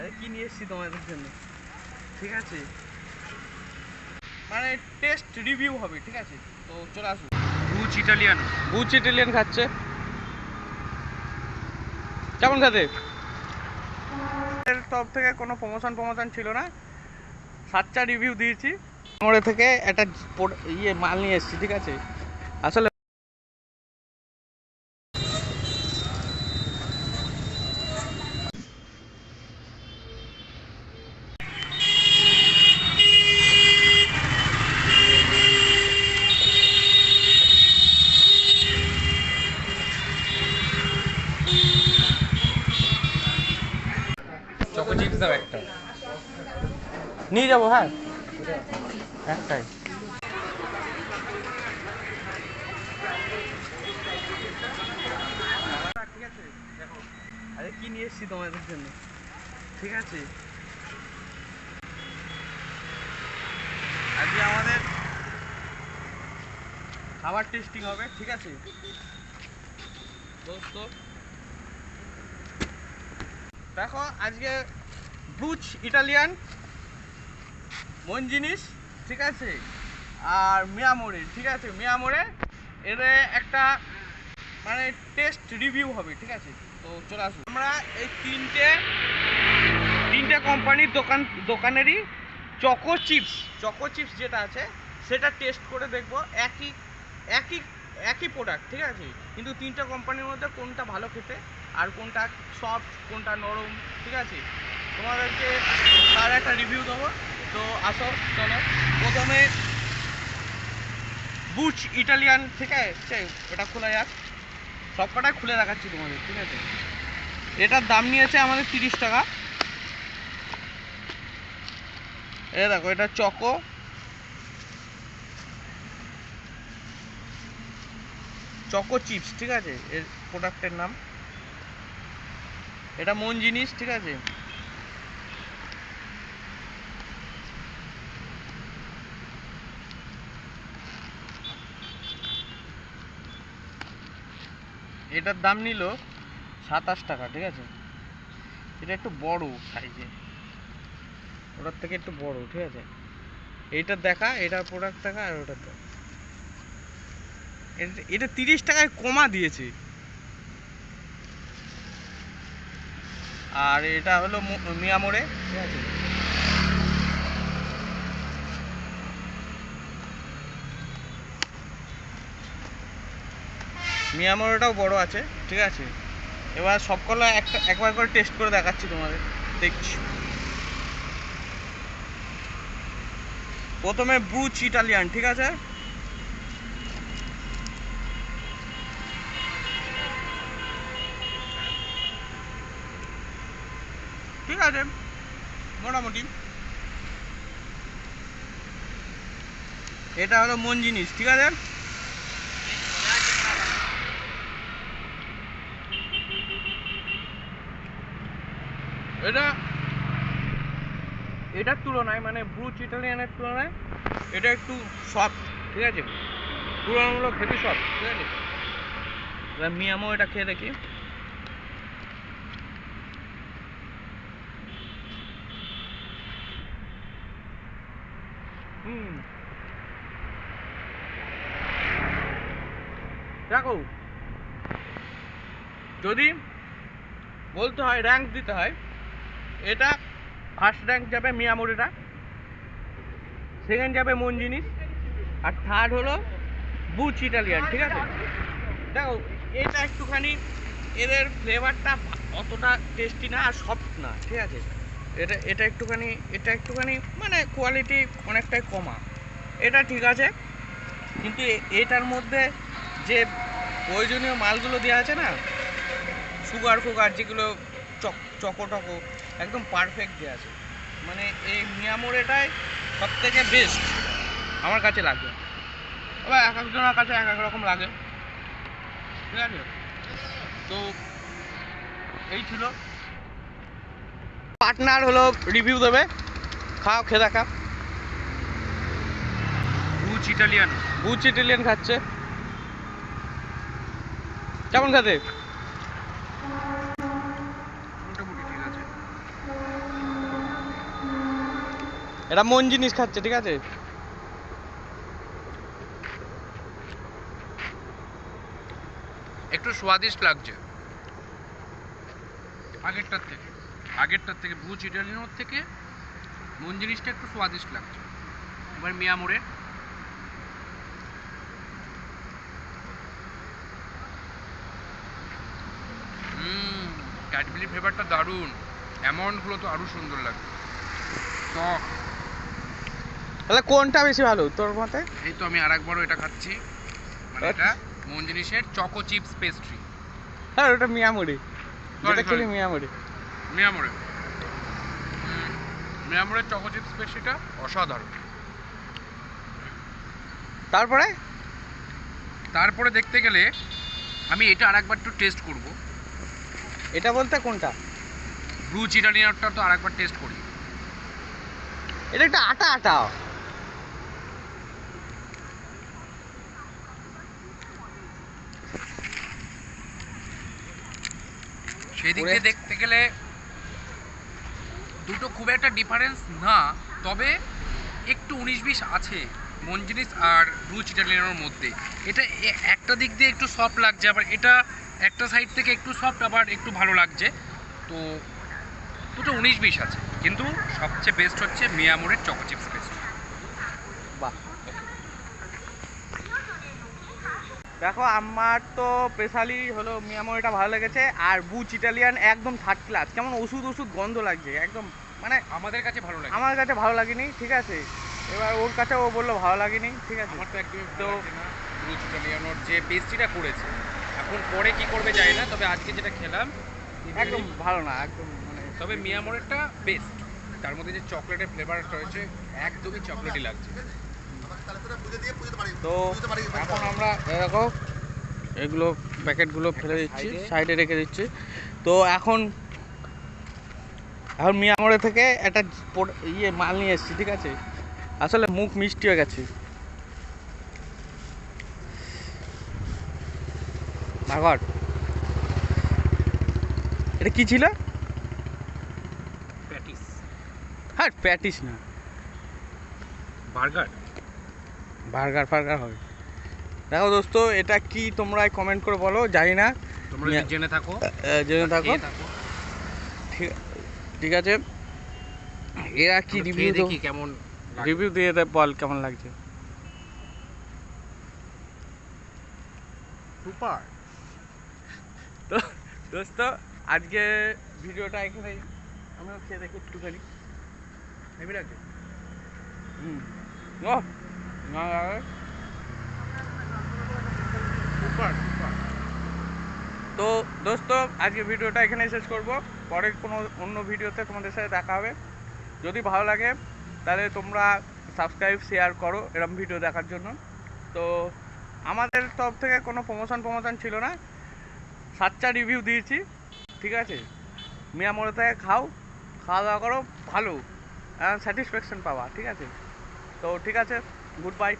আরে কি নিয়ে এসেছি তোমাদের জন্য, ঠিক আছে? মানে টেস্ট রিভিউ হবে, ঠিক আছে? তো চলে আসুন। বুচ ইটালিয়ান খাচ্ছে। কেমন খেতে? তরফ থেকে কোনো প্রমোশন ছিল না, সাতটা রিভিউ দিয়েছি। মোড়ে থেকে একটা মাল নিয়ে এসেছি, ঠিক আছে? আসলে চকো চিপস দাও একটা। নিয়ে যাবো, হ্যাঁ একটাই। ঠিক আছে, দেখো আরে কি নিয়ে এসেছি তোমাদের জন্য, ঠিক আছে? আজকে আমাদের খাবার টেস্টিং হবে, ঠিক আছে দোস্ত? দেখো আজকে ব্রুচ ইটালিয়ান, মন জিনিস, ঠিক আছে, আর মিয়ামোরে, ঠিক আছে? মিয়ামোরে এর একটা মানে টেস্ট রিভিউ হবে, ঠিক আছে? তো চলে আসুন। আমরা এই তিনটে কোম্পানির দোকানেরই চকো চিপস যেটা আছে সেটা টেস্ট করে দেখবো। একই একই একই প্রোডাক্ট, ঠিক আছে? কিন্তু তিনটে কোম্পানির মধ্যে কোনটা ভালো খেতে আর কোনটা সফট, কোনটা নরম, ঠিক আছে? তোমাদেরকে তার একটা রিভিউ দেবো। তো আসো, চলো। প্রথমে বুচ ইটালিয়ান, ঠিক আছে, ওটা খোলা যাক। সবকটাই খুলে দেখাচ্ছি তোমাদের, ঠিক আছে? এটার দাম নিয়েছে আমাদের 30 টাকা। এ দেখো, এটা চকো চিপস, ঠিক আছে? এর প্রোডাক্টের নাম। এটা মন জিনিস, ঠিক আছে? এটার দাম নিল 27 টাকা, ঠিক আছে? এটা একটু বড় সাইজে, ওটার থেকে একটু বড়, ঠিক আছে? এইটার দেখা, এটার প্রোডাক্ট দেখা, আর ওটার দেখা। এটা 30 টাকায় কমা দিয়েছে। আর এটা হলো মিয়ামোরে, ঠিক আছে? মিয়ামোরেটাও বড় আছে, ঠিক আছে? এবার সবগুলো একবার করে টেস্ট করে দেখাচ্ছি তোমাদের, দেখছি। প্রথমে ব্রুচ ইটালিয়ান, ঠিক আছে? ঠিক আছে, মোটামুটি। এটা হলো মন জিনিস, ঠিক আছে? এটা এটার তুলনায়, মানে ব্রুচ ইটালিয়ানের তুলনায় এটা একটু সফট, ঠিক আছে? তুলনামূলক হেভি সফট, ঠিক আছে? এবার মিয়ামো এটা খেয়ে দেখি। দেখো, যদি বলতে হয়, র্যাঙ্ক দিতে হয়, এটা ফার্স্ট র্যাঙ্ক যাবে মিয়ামোরিটা, সেকেন্ড যাবে মন জিনিস, আর থার্ড হলো বুচ ইটালিয়ান, ঠিক আছে? দেখো, এটা একটুখানি এদের ফ্লেভারটা অতটা টেস্টি না আর সফট না, ঠিক আছে? এটা একটুখানি মানে কোয়ালিটি অনেকটাই কমা। এটা ঠিক আছে, কিন্তু এটার মধ্যে যে প্রয়োজনীয় মালগুলো দেওয়া আছে না, সুগার যেগুলো চকো একদম পারফেক্ট দেওয়া আছে। মানে এই মিয়ামোরেটাই সব থেকে বেস্ট আমার কাছে লাগে। এবার এক একজনের কাছে এক এক রকম লাগে, ঠিক আছে? তো এই ছিল। পার্টনার হলো রিভিউ দেবে, খাও, খেয়ে দেখা। বুচ ইটালিয়ান খাচ্ছে। কেমন খেতে? মোটামুটি ঠিক আছে। এটা মন জিনিস খাচ্ছে, ঠিক আছে? একটু স্বাদিষ্ট লাগছে আগেরটার থেকে ভুজ ইটালিয়ানোর থেকে মন জিনিসটা একটু স্বাদিষ্ট লাগছে। এবার মিয়ামোরে ক্যাডবেরি ফ্লেভারটা দারুণ, অ্যামাউন্টগুলো তো আরও সুন্দর লাগছে। টক। তাহলে কোনটা বেশি ভালো তোর মতে? এই তো আমি আরেকবারও এটা খাচ্ছি, মানে এটা মন জিনিসের চকো চিপস পেস্ট্রি। হ্যাঁ ওটা মিয়ামোরে, যেটা খেলি মিয়ামোরে। মিয়ামোরের চকো চিপস পেস্ট্রিটা অসাধারণ। তারপরে দেখতে গেলে আমি এটা আরেকবার একটু টেস্ট করব। এটা বলতে কোনটা? ব্রুচ ইটালিয়ানটা তো আরেকবার টেস্ট করি। এটা একটা আটা আটা। সেদিক দিয়ে দেখতে গেলে দুটো খুব একটা ডিফারেন্স না, তবে একটু 19-20 আছে মন জিনিস আর ব্রুচ ইটালিয়ানোর মধ্যে। এটা একটা দিক দিয়ে একটু সফট লাগছে, আবার এটা একটা সাইড থেকে একটু সফট আবার একটু ভালো লাগছে। তো দুটো 19-20 আছে, কিন্তু সবচেয়ে বেস্ট হচ্ছে মিয়ামোরের চকো চিপস পেস্ট। বাহ, দেখো আমার তো স্পেশালি হলো মিয়ামোরিটা ভালো লেগেছে, আর বুচ ইটালিয়ান একদম থার্ড ক্লাস। কেমন ওষুধ ওষুধ গন্ধ লাগছে একদম, মানে আমাদের কাছে ভালো লাগে, আমার কাছে ভালো লাগেনি, ঠিক আছে? এবার ওর কাছে ও বললো ভালো লাগেনি, ঠিক আছে? আমার তো একদমই তো ব্রুচ ইটালিয়ানোর যে পেস্ট্রিটা করেছে, এখন পরে কি করবে জানি না, তবে আজকে যেটা খেলাম একদম ভালো না, একদম মানে। তবে মিয়ামোরেরটা বেস্ট, তার মধ্যে যে চকলেটের ফ্লেভারটা রয়েছে একদমই চকলেটই লাগছে। তো এখন আমরা দেখো এগুলো প্যাকেটগুলো ফেলে দিচ্ছি, সাইডে রেখে দিচ্ছি। তো এখন মিয়ামোড়ে থেকে একটা মাল নিয়ে এসেছি, ঠিক আছে? আসলে মুখ মিষ্টি হয়ে গেছে। ভাগর, এটা কি ছিল? প্যাটিস। হ্যাঁ প্যাটিস না, বার্গার। বার্গার ফার্গার হবে। দেখো দোস্ত, এটা কি তোমরা কমেন্ট করে বলো, জানি না, তোমরা যদি জেনে থাকো ঠিক আছে? এরা কি রিভিউ দেখি কেমন রিভিউ দিয়ে বল কেমন লাগছে। সুপার। তো দোস্ত আজকে ভিডিওটা এখানেই, আমিও খেয়ে দেখি একটুখানি। হেভি লাগছে। ও না সুপার। তো দোস্ত আজকে ভিডিওটা এখানেই শেষ করব। পরের কোনো অন্য ভিডিওতে তোমাদের সাথে দেখা হবে। যদি ভালো লাগে তাহলে তোমরা সাবস্ক্রাইব শেয়ার করো এরকম ভিডিও দেখার জন্য। তো আমাদের তরফ থেকে কোনো প্রমোশন ছিল না, সাচ্চা রিভিউ দিয়েছি, ঠিক আছে? মিয়ামোড়ে থেকে খাওয়া দাওয়া করো, ভালো স্যাটিসফ্যাকশন পাওয়া, ঠিক আছে? তো ঠিক আছে, গুড বাই।